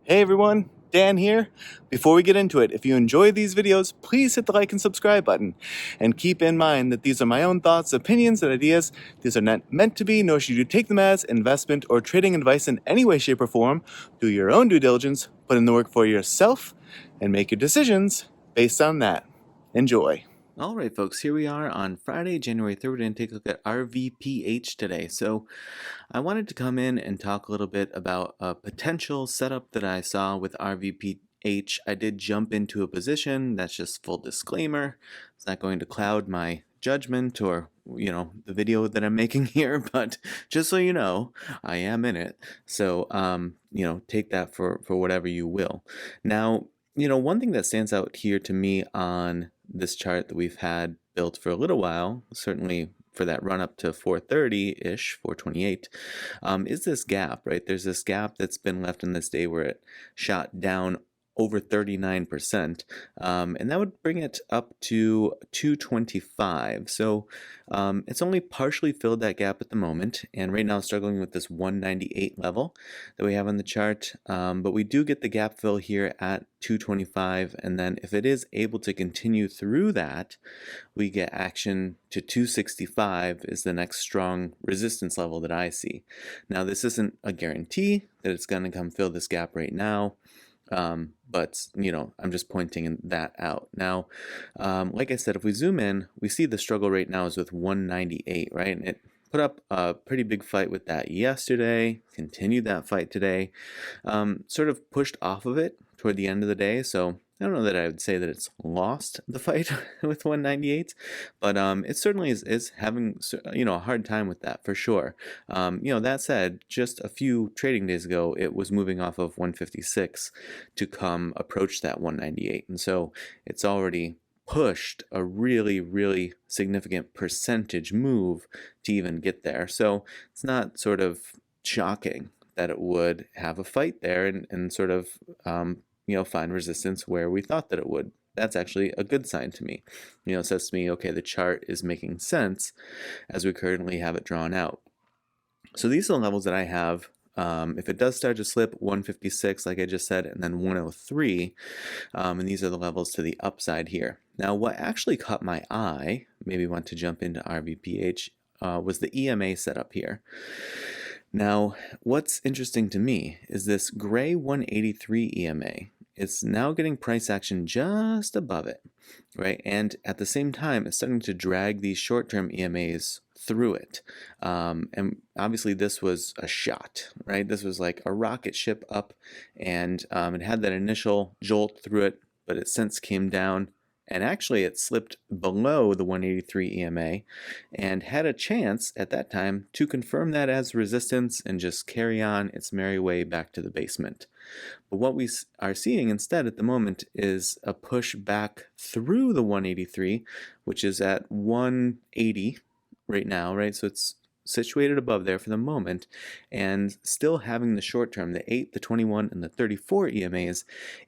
Hey everyone, Dan here. Before we get into it, if you enjoy these videos, please hit the like and subscribe button. And keep in mind that these are my own thoughts, opinions, and ideas. These are not meant to be, nor should you take them as investment or trading advice in any way, shape, or form. Do your own due diligence, put in the work for yourself, and make your decisions based on that. Enjoy. All right, folks, here we are on Friday, January 3rd, and take a look at RVPH today. So I wanted to come in and talk a little bit about a potential setup that I saw with RVPH. I did jump into a position. That's just full disclaimer. It's not going to cloud my judgment or the video that I'm making here, but just so you know, I am in it. So take that for whatever you will. Now, one thing that stands out here to me on this chart that we've had built for a little while, certainly for that run up to 430-ish, 428, is this gap, right? There's this gap that's been left in this day where it shot down over 39%, and that would bring it up to 225. So it's only partially filled that gap at the moment, and right now struggling with this 198 level that we have on the chart, but we do get the gap fill here at 225, and then if it is able to continue through that, we get action to 265 is the next strong resistance level that I see. Now, this isn't a guarantee that it's going to come fill this gap right now, but I'm just pointing that out. Now, like I said, if we zoom in, we see the struggle right now is with 198, right? And it put up a pretty big fight with that yesterday, continued that fight today, sort of pushed off of it toward the end of the day. So I don't know that I would say that it's lost the fight with 198, but it certainly is having a hard time with that for sure. That said, just a few trading days ago, it was moving off of 156 to come approach that 198, and so it's already pushed a really, really significant percentage move to even get there. So it's not sort of shocking that it would have a fight there and sort of find resistance where we thought that it would. That's actually a good sign to me. It says to me, okay, the chart is making sense as we currently have it drawn out. So these are the levels that I have. If it does start to slip, 156, like I just said, and then 103, and these are the levels to the upside here. Now, what actually caught my eye, maybe want to jump into RVPH, was the EMA setup here. Now, what's interesting to me is this gray 183 EMA. It's now getting price action just above it, right? And at the same time, it's starting to drag these short-term EMAs through it. And obviously this was a shot, right? This was like a rocket ship up, and it had that initial jolt through it, but it since came down, and actually it slipped below the 183 EMA and had a chance at that time to confirm that as resistance and just carry on its merry way back to the basement. But what we are seeing instead at the moment is a push back through the 183, which is at 180 right now, right? So it's situated above there for the moment, and still having the short term, the 8, the 21, and the 34 EMAs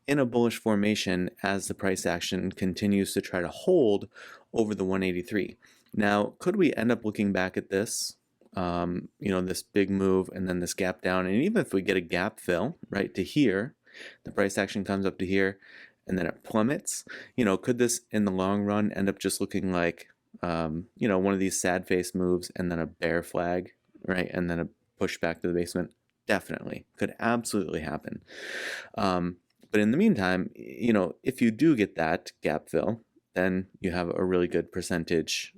in a bullish formation as the price action continues to try to hold over the 183. Now, could we end up looking back at this, this big move and then this gap down, and even if we get a gap fill, right, to here, the price action comes up to here, and then it plummets, could this in the long run end up just looking like one of these sad face moves and then a bear flag, right? And then a push back to the basement? Definitely. Could absolutely happen. But in the meantime, if you do get that gap fill, then you have a really good percentage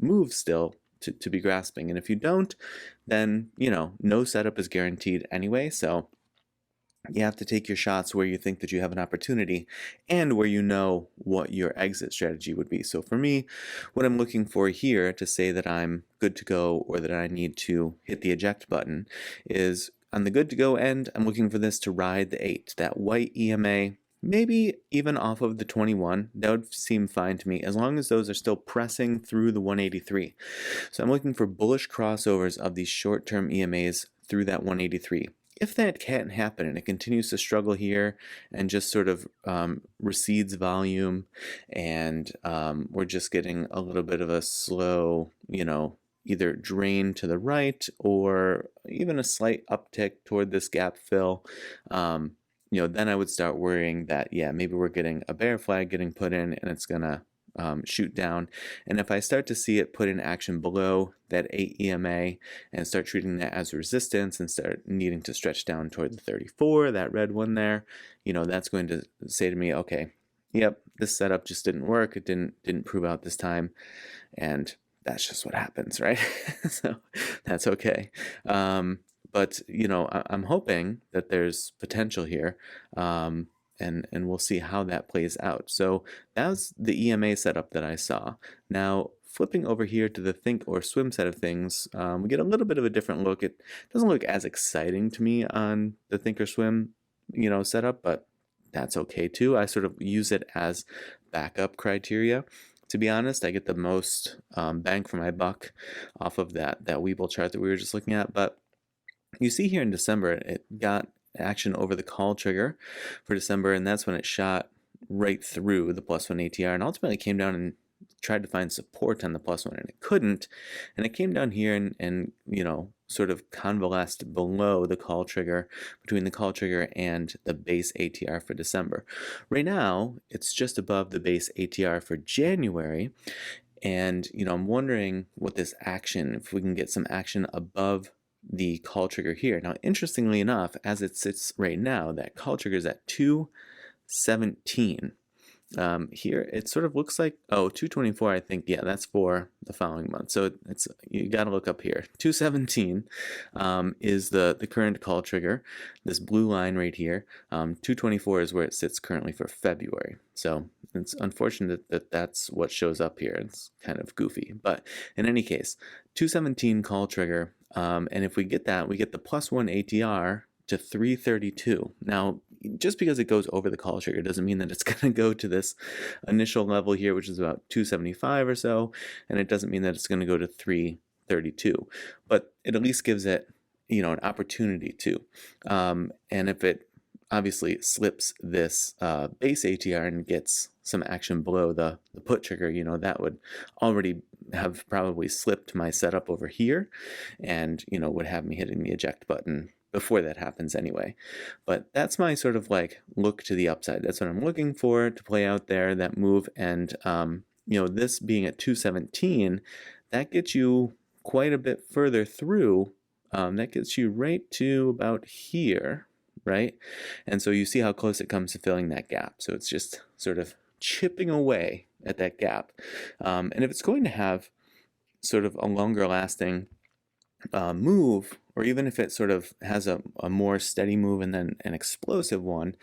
move still to be grasping. And if you don't, then, no setup is guaranteed anyway. So you have to take your shots where you think that you have an opportunity and where you know what your exit strategy would be. So for me, what I'm looking for here to say that I'm good to go or that I need to hit the eject button is on the good to go end, I'm looking for this to ride the 8, that white EMA, maybe even off of the 21. That would seem fine to me as long as those are still pressing through the 183. So I'm looking for bullish crossovers of these short-term EMAs through that 183. If that can't happen and it continues to struggle here and just sort of recedes volume and we're just getting a little bit of a slow, either drain to the right or even a slight uptick toward this gap fill, then I would start worrying that, yeah, maybe we're getting a bear flag getting put in and it's going to shoot down. And if I start to see it put in action below that 8 EMA and start treating that as resistance and start needing to stretch down toward the 34, that red one there, that's going to say to me, okay, yep, this setup just didn't work. It didn't prove out this time. And that's just what happens, right? So that's okay. But I'm hoping that there's potential here, and we'll see how that plays out. So that was the EMA setup that I saw. Now flipping over here to the think or swim set of things, we get a little bit of a different look. It doesn't look as exciting to me on the think or swim, setup, but that's okay too. I sort of use it as backup criteria. To be honest, I get the most bang for my buck off of that Weeble chart that we were just looking at. But you see here in December, it got action over the call trigger for December, and that's when it shot right through the +1 ATR and ultimately came down and tried to find support on the +1, and it couldn't. And it came down here and sort of convalesced below the call trigger, between the call trigger and the base ATR for December. Right now, it's just above the base ATR for January. And, I'm wondering what this action, if we can get some action above the call trigger here. Now, interestingly enough, as it sits right now, that call trigger is at 217. Here it sort of looks like 224. I think, yeah, that's for the following month. So it's, you got to look up here. 217 is the current call trigger. This blue line right here. 224 is where it sits currently for February. So it's unfortunate that that's what shows up here. It's kind of goofy, but in any case, 217 call trigger. And if we get that, we get the +1 ATR to 332. Now, just because it goes over the call trigger doesn't mean that it's going to go to this initial level here, which is about 275 or so, and it doesn't mean that it's going to go to 332. But it at least gives it, an opportunity to. And if it obviously slips this base ATR and gets some action below the put trigger, that would already have probably slipped my setup over here and, would have me hitting the eject button before that happens anyway. But that's my sort of like look to the upside. That's what I'm looking for to play out there, that move. And, this being at 217, that gets you quite a bit further through. That gets you right to about here, right? And so you see how close it comes to filling that gap. So it's just sort of chipping away at that gap. And if it's going to have sort of a longer lasting move, or even if it sort of has a more steady move and then an explosive one,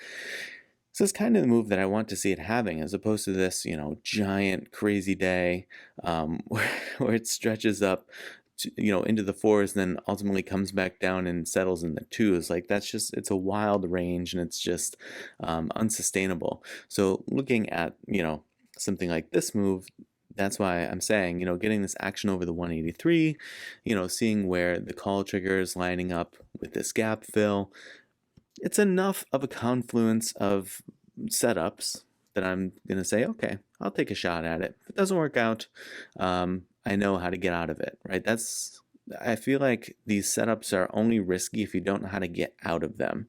this is kind of the move that I want to see it having, as opposed to this, giant crazy day where it stretches up to, into the 4s, and then ultimately comes back down and settles in the 2s. Like, that's just, it's a wild range, and it's just unsustainable. So looking at, something like this move, that's why I'm saying, getting this action over the 183, seeing where the call trigger is lining up with this gap fill, it's enough of a confluence of setups that I'm going to say, okay, I'll take a shot at it. If it doesn't work out, I know how to get out of it, right? I feel like these setups are only risky if you don't know how to get out of them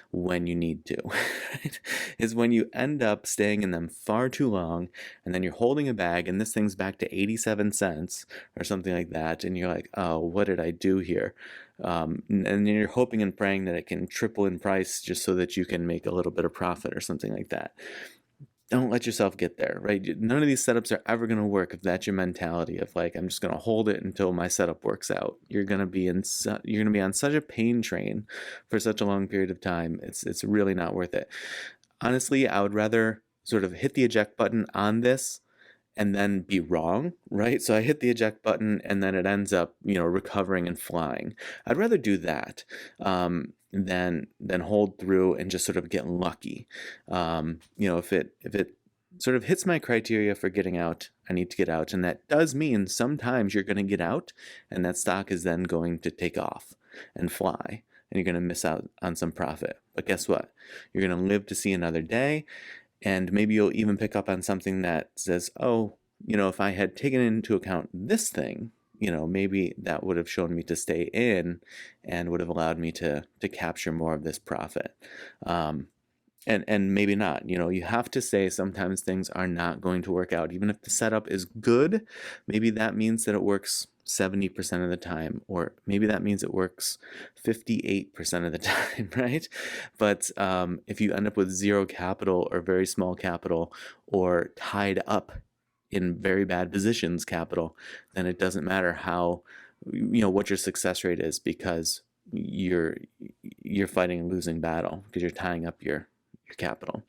when you need to. Right? Is when you end up staying in them far too long, and then you're holding a bag and this thing's back to 87 cents or something like that, and you're like, oh, what did I do here? And then you're hoping and praying that it can triple in price just so that you can make a little bit of profit or something like that. Don't let yourself get there, right? None of these setups are ever going to work if that's your mentality of like, I'm just going to hold it until my setup works out. You're going to be on such a pain train for such a long period of time. It's really not worth it. Honestly, I would rather sort of hit the eject button on this and then be wrong, right? So I hit the eject button and then it ends up, recovering and flying. I'd rather do that than hold through and just sort of get lucky. If it sort of hits my criteria for getting out, I need to get out, and that does mean sometimes you're going to get out, and that stock is then going to take off and fly, and you're going to miss out on some profit. But guess what? You're going to live to see another day. And maybe you'll even pick up on something that says, oh, if I had taken into account this thing, maybe that would have shown me to stay in and would have allowed me to capture more of this profit. and maybe not. You know, you have to say sometimes things are not going to work out. Even if the setup is good, maybe that means that it works 70% of the time, or maybe that means it works 58% of the time, right? But if you end up with zero capital or very small capital or tied up in very bad positions capital, then it doesn't matter how, you know, what your success rate is, because you're fighting a losing battle because you're tying up your capital.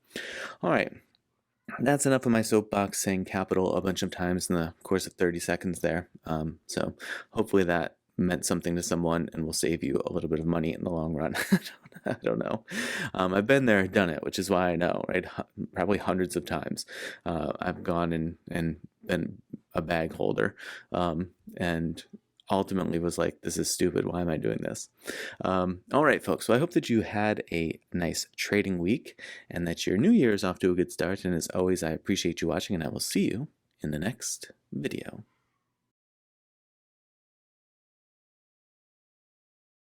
All right, that's enough of my soapbox saying capital a bunch of times in the course of 30 seconds there. So hopefully that meant something to someone and will save you a little bit of money in the long run. I don't know. I've been there, done it, which is why I know, right? Probably hundreds of times. I've gone and been a bag holder, and ultimately was like, this is stupid. Why am I doing this? All right, folks. So I hope that you had a nice trading week and that your new year is off to a good start. And as always, I appreciate you watching, and I will see you in the next video.